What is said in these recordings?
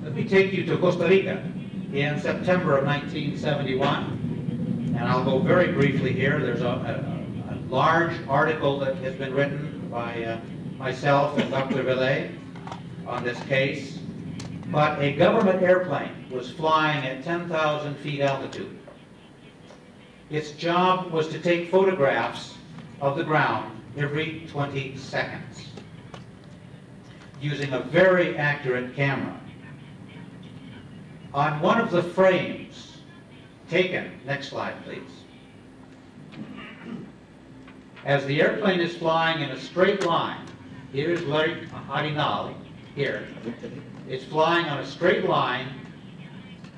Let me take you to Costa Rica in September of 1971, and I'll go very briefly here. There's a large article that has been written by myself and Dr. Villet on this case, but a government airplane was flying at 10,000 feet altitude. Its job was to take photographs of the ground every 20 seconds using a very accurate camera. On one of the frames taken, next slide please, as the airplane is flying in a straight line, here's Lake Arenal, here, it's flying on a straight line,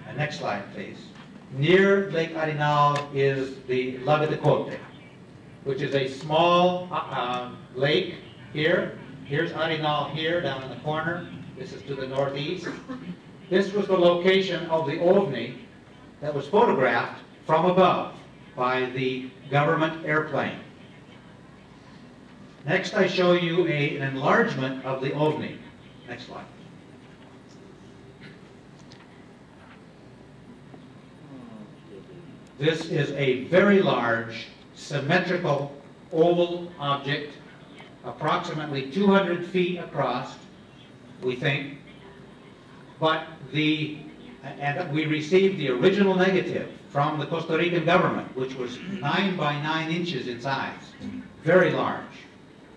and next slide please. Near Lake Arenal is the Lago de Cote, which is a small lake here. Here's Arenal here, down in the corner. This is to the northeast. This was the location of the ovni that was photographed from above by the government airplane. Next I show you an enlargement of the ovni. Next slide. This is a very large, symmetrical, oval object, approximately 200 feet across, we think. But and we received the original negative from the Costa Rican government, which was 9 by 9 inches in size. Very large,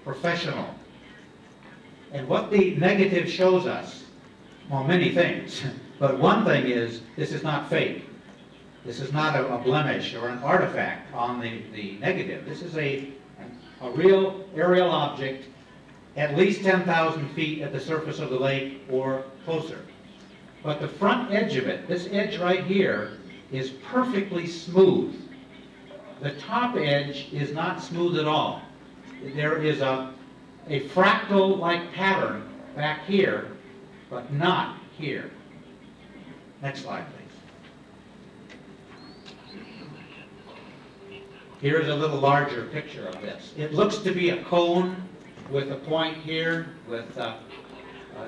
professional. And what the negative shows us, well, many things, but one thing is, this is not fake. This is not a blemish or an artifact on the negative. This is a real aerial object, at least 10,000 feet at the surface of the lake or closer. But the front edge of it, this edge right here, is perfectly smooth. The top edge is not smooth at all. There is a fractal-like pattern back here, but not here. Next slide, please. Here's a little larger picture of this. It looks to be a cone with a point here, with,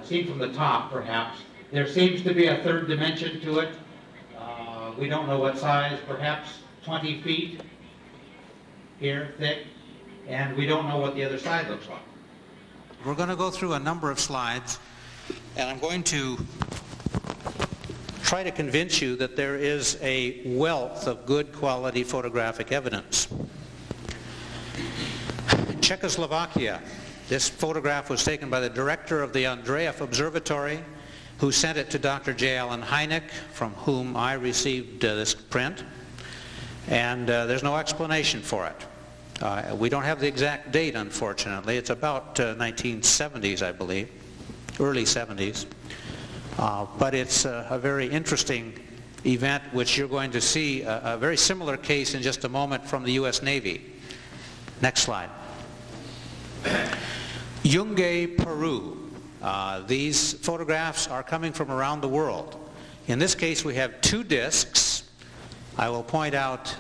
seen from the top perhaps. There seems to be a third dimension to it. We don't know what size, perhaps 20 feet here, thick, and we don't know what the other side looks like. We're going to go through a number of slides, and I'm going to try to convince you that there is a wealth of good quality photographic evidence. Czechoslovakia. This photograph was taken by the director of the Andreev Observatory, who sent it to Dr. J. Allen Hynek, from whom I received this print. And there's no explanation for it. We don't have the exact date, unfortunately. It's about 1970s, I believe, early 70s. But it's a very interesting event, which you're going to see a very similar case in just a moment from the U.S. Navy. Next slide. Yungay, Peru. These photographs are coming from around the world. In this case, we have 2 discs. I will point out,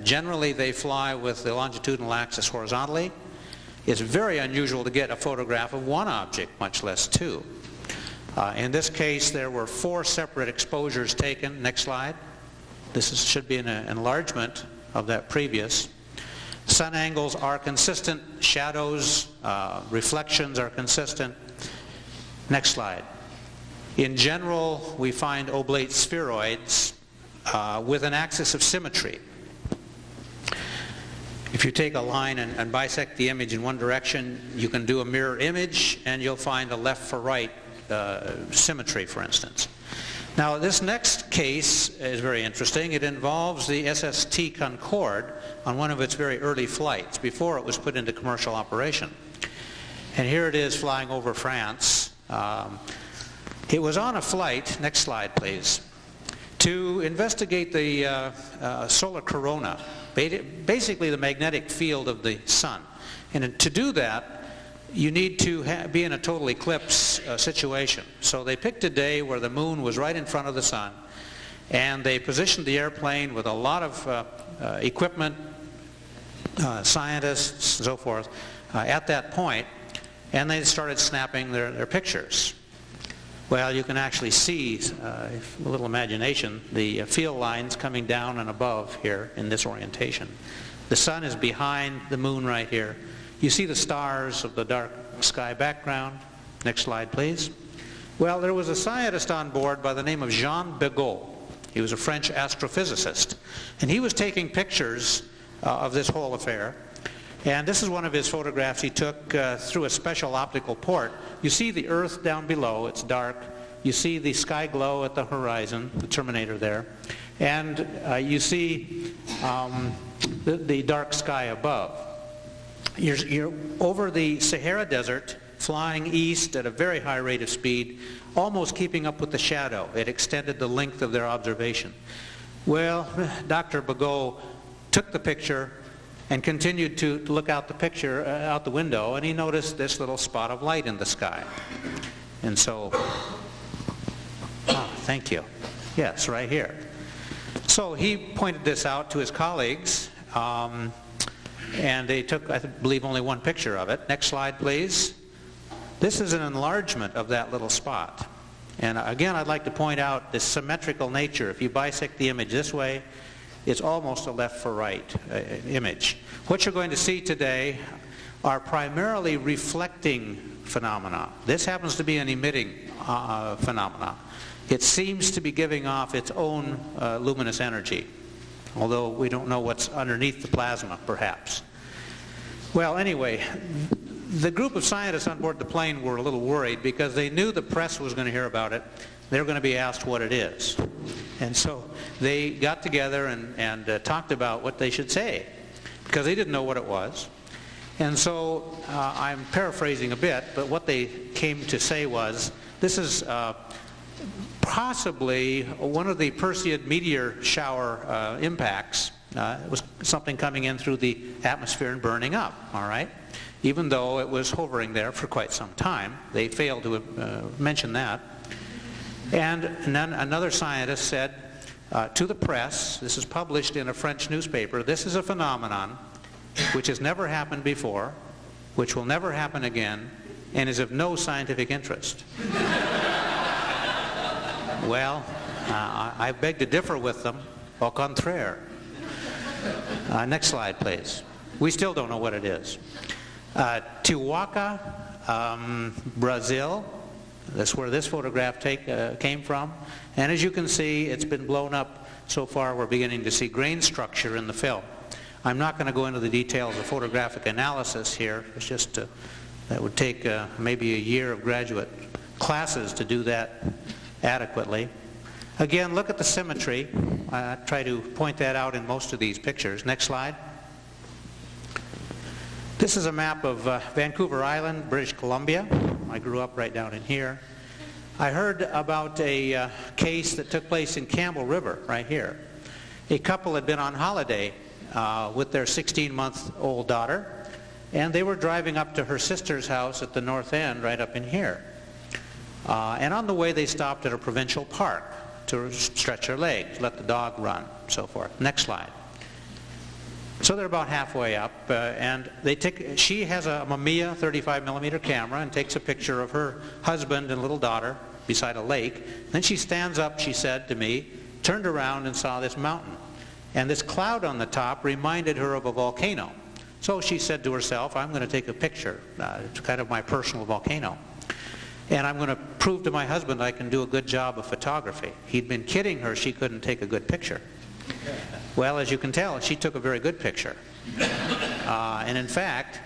generally they fly with the longitudinal axis horizontally. It's very unusual to get a photograph of one object, much less 2. In this case, there were 4 separate exposures taken. Next slide. This should be an enlargement of that previous. Sun angles are consistent. Shadows, reflections are consistent. Next slide. In general, we find oblate spheroids with an axis of symmetry. If you take a line and bisect the image in one direction, you can do a mirror image, and you'll find a left for right symmetry, for instance. Now, this next case is very interesting. It involves the SST Concorde on one of its very early flights, before it was put into commercial operation. And here it is flying over France. It was on a flight, next slide please, to investigate the solar corona, basically the magnetic field of the sun. And to do that, you need to be in a total eclipse situation. So they picked a day where the moon was right in front of the sun, and they positioned the airplane with a lot of equipment, scientists, and so forth, at that point, and they started snapping their pictures. Well, you can actually see, with a little imagination, the field lines coming down and above here in this orientation. The sun is behind the moon right here. You see the stars of the dark sky background. Next slide, please. Well, there was a scientist on board by the name of Jean Begot. He was a French astrophysicist. And he was taking pictures of this whole affair. And this is one of his photographs he took through a special optical port. You see the Earth down below, it's dark. You see the sky glow at the horizon, the terminator there. And you see the dark sky above. You're over the Sahara Desert, flying east at a very high rate of speed, almost keeping up with the shadow. It extended the length of their observation. Well, Dr. Begot took the picture and continued to look out the picture, out the window, and he noticed this little spot of light in the sky. And so, thank you. Yes, right here. So he pointed this out to his colleagues, and they took, I believe, only one picture of it. Next slide, please. This is an enlargement of that little spot. And again, I'd like to point out this symmetrical nature. If you bisect the image this way, it's almost a left for right image. What you're going to see today are primarily reflecting phenomena. This happens to be an emitting phenomena. It seems to be giving off its own luminous energy, although we don't know what's underneath the plasma, perhaps. Well, anyway, the group of scientists on board the plane were a little worried because they knew the press was going to hear about it. They were going to be asked what it is. And so they got together and talked about what they should say, because they didn't know what it was. And so I'm paraphrasing a bit, but what they came to say was, this is possibly one of the Perseid meteor shower impacts. It was something coming in through the atmosphere and burning up, all right? Even though it was hovering there for quite some time. They failed to mention that. And then another scientist said to the press, this is published in a French newspaper, this is a phenomenon which has never happened before, which will never happen again, and is of no scientific interest. Well, I beg to differ with them. Au contraire. Next slide, please. We still don't know what it is. Tijuana, Brazil. That's where this photograph came from. And as you can see, it's been blown up so far. We're beginning to see grain structure in the film. I'm not going to go into the details of photographic analysis here. It's just that would take maybe a year of graduate classes to do that adequately. Again, look at the symmetry. I try to point that out in most of these pictures. Next slide. This is a map of Vancouver Island, British Columbia. I grew up right down in here. I heard about a case that took place in Campbell River, right here. A couple had been on holiday with their 16-month-old daughter, and they were driving up to her sister's house at the north end, right up in here. And on the way, they stopped at a provincial park to stretch their legs, let the dog run, so forth. Next slide. So they're about halfway up, and she has a Mamiya 35mm camera and takes a picture of her husband and little daughter beside a lake. Then she stands up, she said to me, turned around and saw this mountain. And this cloud on the top reminded her of a volcano. So she said to herself, I'm going to take a picture. It's kind of my personal volcano. And I'm going to prove to my husband I can do a good job of photography. He'd been kidding her she couldn't take a good picture. Well, as you can tell, she took a very good picture. And in fact,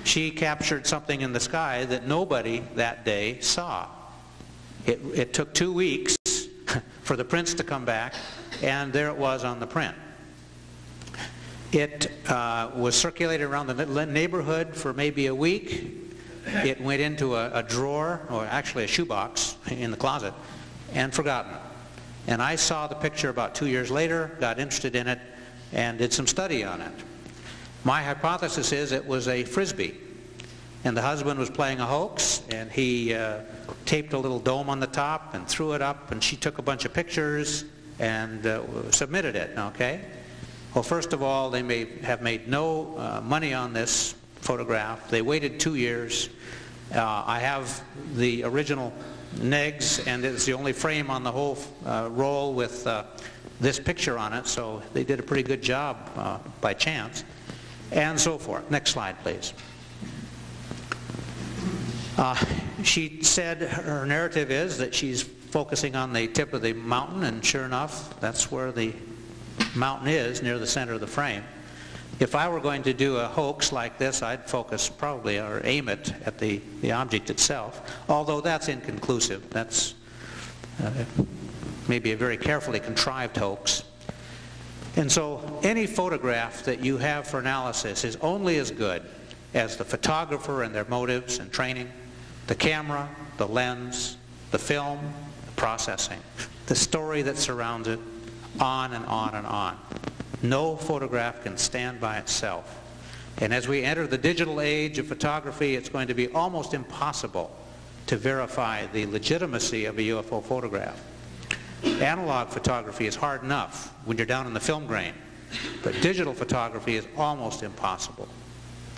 she captured something in the sky that nobody that day saw. It took 2 weeks for the prints to come back, and there it was on the print. It was circulated around the neighborhood for maybe a week. It went into a drawer, or actually a shoebox in the closet, and forgotten. And I saw the picture about 2 years later, got interested in it, and did some study on it. My hypothesis is it was a Frisbee. And the husband was playing a hoax, and he taped a little dome on the top and threw it up, and she took a bunch of pictures and submitted it, okay? Well, first of all, they may have made no money on this photograph. They waited 2 years. I have the original negs, and it's the only frame on the whole roll with this picture on it, so they did a pretty good job by chance, and so forth. Next slide, please. She said her narrative is that she's focusing on the tip of the mountain, and sure enough, that's where the mountain is, near the center of the frame. If I were going to do a hoax like this, I'd focus probably or aim it at the object itself, although that's inconclusive. That's maybe a very carefully contrived hoax. And so any photograph that you have for analysis is only as good as the photographer and their motives and training, the camera, the lens, the film, the processing, the story that surrounds it, on and on and on. No photograph can stand by itself. And as we enter the digital age of photography, it's going to be almost impossible to verify the legitimacy of a UFO photograph. Analog photography is hard enough when you're down in the film grain, but digital photography is almost impossible.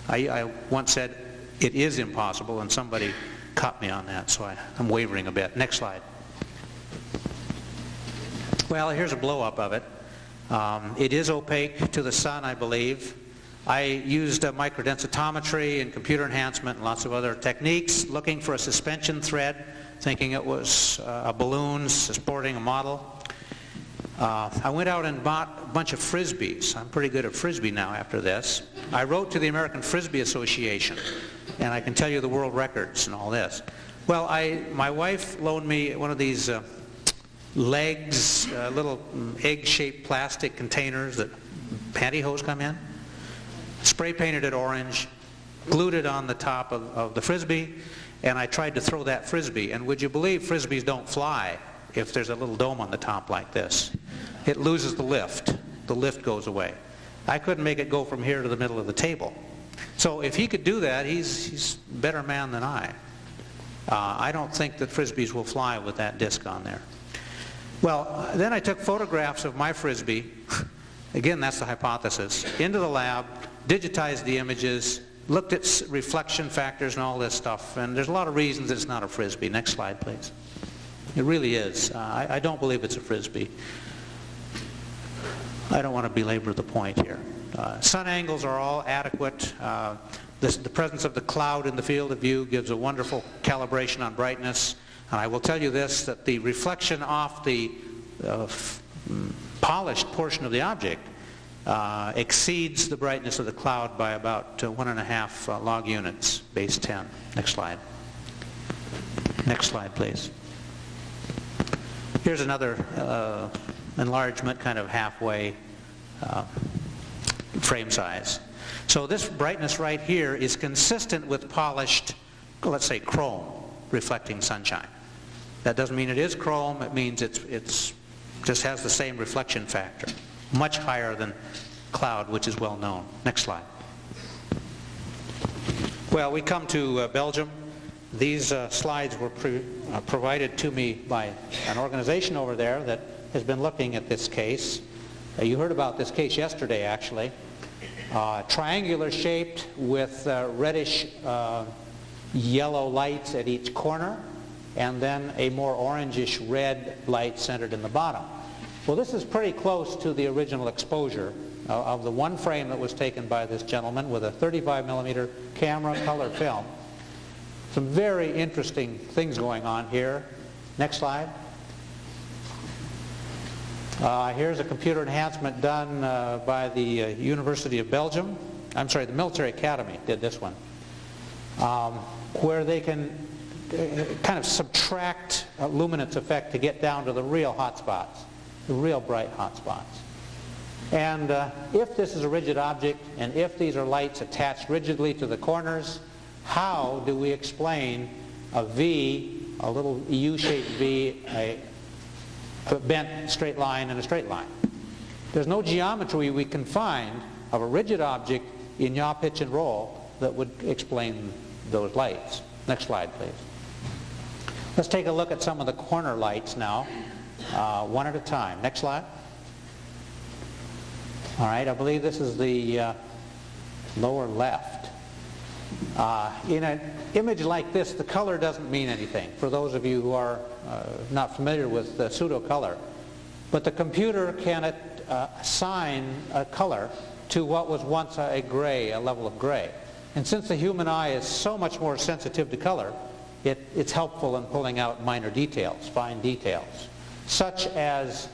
I once said it is impossible, and somebody caught me on that, so I'm wavering a bit. Next slide. Well, here's a blow-up of it. It is opaque to the sun, I believe. I used microdensitometry and computer enhancement and lots of other techniques looking for a suspension thread, thinking it was a balloon supporting a model. I went out and bought a bunch of Frisbees. I'm pretty good at Frisbee now after this. I wrote to the American Frisbee Association, and I can tell you the world records and all this. Well, my wife loaned me one of these legs, little egg-shaped plastic containers that pantyhose come in. Spray painted it orange, glued it on the top of the Frisbee, and I tried to throw that Frisbee. And would you believe Frisbees don't fly if there's a little dome on the top like this? It loses the lift. The lift goes away. I couldn't make it go from here to the middle of the table. So if he could do that, he's a better man than I. I don't think that Frisbees will fly with that disc on there. Well, then I took photographs of my Frisbee, again that's the hypothesis, into the lab, digitized the images, looked at reflection factors and all this stuff, and there's a lot of reasons it's not a Frisbee. Next slide, please. It really is. I don't believe it's a Frisbee. I don't want to belabor the point here. Sun angles are all adequate. The presence of the cloud in the field of view gives a wonderful calibration on brightness. And I will tell you this, that the reflection off the polished portion of the object exceeds the brightness of the cloud by about 1.5 log units, base 10. Next slide. Next slide, please. Here's another enlargement, kind of halfway frame size. So this brightness right here is consistent with polished, let's say, chrome reflecting sunshine. That doesn't mean it is chrome, it means it's just has the same reflection factor, much higher than cloud, which is well known. Next slide. Well, we come to Belgium. These slides were provided to me by an organization over there that has been looking at this case. You heard about this case yesterday, actually. Triangular shaped with reddish yellow lights at each corner, and then a more orangish red light centered in the bottom. Well, this is pretty close to the original exposure of the one frame that was taken by this gentleman with a 35mm camera color film. Some very interesting things going on here. Next slide. Here's a computer enhancement done by the University of Belgium. I'm sorry, the Military Academy did this one. Where they can kind of subtract a luminance effect to get down to the real hot spots, the real bright hot spots. And if this is a rigid object, and if these are lights attached rigidly to the corners, how do we explain a V, a little U-shaped V, a bent straight line and a straight line? There's no geometry we can find of a rigid object in yaw, pitch, and roll that would explain those lights. Next slide, please. Let's take a look at some of the corner lights now, one at a time. Next slide. All right, I believe this is the lower left. In an image like this, the color doesn't mean anything, for those of you who are not familiar with the pseudo-color. But the computer can assign a color to what was once a gray, a level of gray. And since the human eye is so much more sensitive to color, it's helpful in pulling out minor details, fine details, such as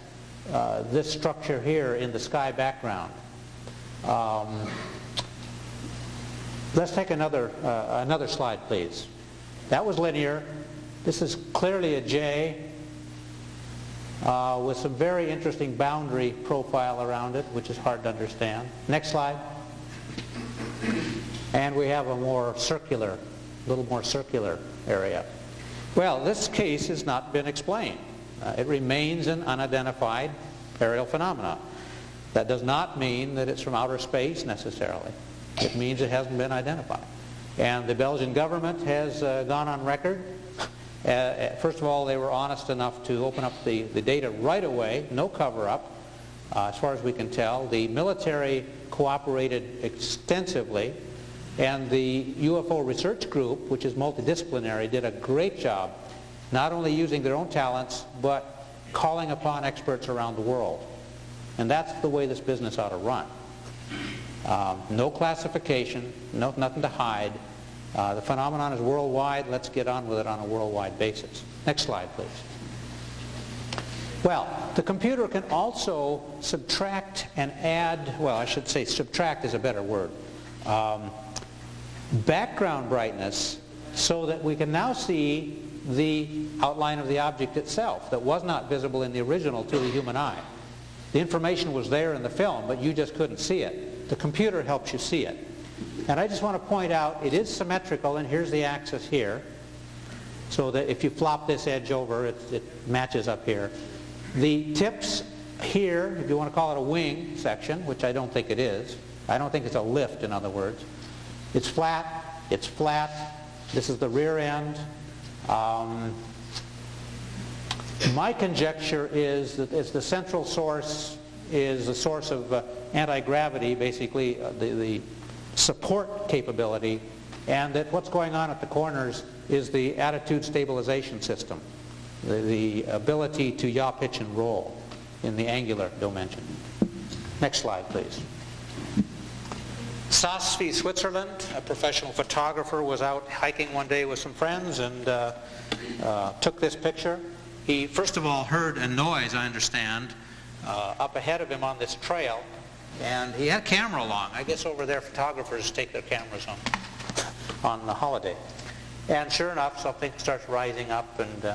this structure here in the sky background. Let's take another slide, please. That was linear. This is clearly a J with some very interesting boundary profile around it, which is hard to understand. Next slide. And we have a little more circular area. Well, this case has not been explained. It remains an unidentified aerial phenomena. That does not mean that it's from outer space necessarily. It means it hasn't been identified. And the Belgian government has gone on record. First of all, they were honest enough to open up the data right away, no cover-up, as far as we can tell. The military cooperated extensively, and the UFO research group, which is multidisciplinary, did a great job, not only using their own talents, but calling upon experts around the world. And that's the way this business ought to run. No classification, nothing to hide. The phenomenon is worldwide. Let's get on with it on a worldwide basis. Next slide, please. Well, the computer can also subtract and add, well, I should say subtract is a better word, background brightness, so that we can now see the outline of the object itself that was not visible in the original to the human eye. The information was there in the film, but you just couldn't see it. The computer helps you see it. And I just want to point out, it is symmetrical, and here's the axis here, so that if you flop this edge over, it matches up here. The tips here, if you want to call it a wing section, which I don't think it is, I don't think it's a lift, in other words. It's flat, this is the rear end. My conjecture is that the central source is the source of anti-gravity, basically the support capability, and that what's going on at the corners is the attitude stabilization system, the ability to yaw, pitch, and roll in the angular dimension. Next slide, please. Saas-Fee, Switzerland, a professional photographer, was out hiking one day with some friends and took this picture. He, first of all, heard a noise, I understand, up ahead of him on this trail, and he had a camera along. I guess over there photographers take their cameras on the holiday. And sure enough, something starts rising up and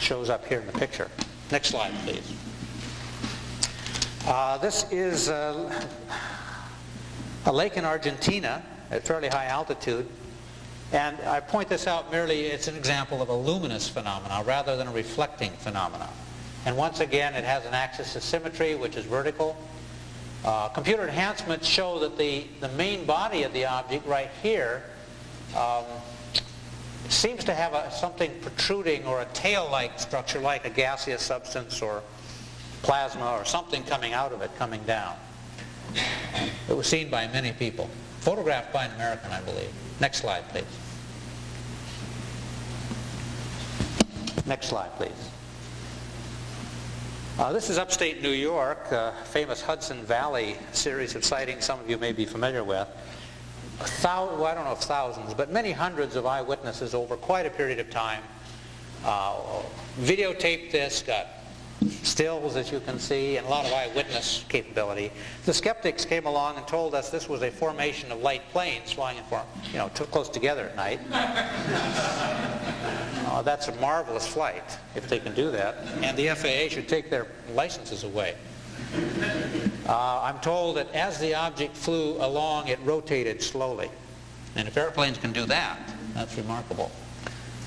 shows up here in the picture. Next slide, please. This is a lake in Argentina at fairly high altitude. And I point this out merely, it's an example of a luminous phenomena rather than a reflecting phenomena. And once again, it has an axis of symmetry, which is vertical. Computer enhancements show that the main body of the object right here seems to have something protruding, or a tail-like structure, like a gaseous substance or plasma or something coming out of it, coming down. It was seen by many people. Photographed by an American, I believe. Next slide, please. Next slide, please. This is upstate New York, famous Hudson Valley series of sightings some of you may be familiar with. Well, I don't know if thousands, but many hundreds of eyewitnesses over quite a period of time videotaped this, got stills, as you can see, and a lot of eyewitness capability. The skeptics came along and told us this was a formation of light planes flying in close together at night. That's a marvelous flight, if they can do that, and the FAA should take their licenses away. I'm told that as the object flew along, it rotated slowly. And if airplanes can do that, that's remarkable.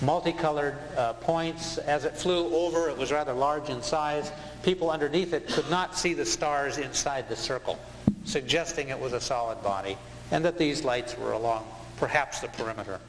Multicolored points. As it flew over, it was rather large in size. People underneath it could not see the stars inside the circle, suggesting it was a solid body, and that these lights were along perhaps the perimeter.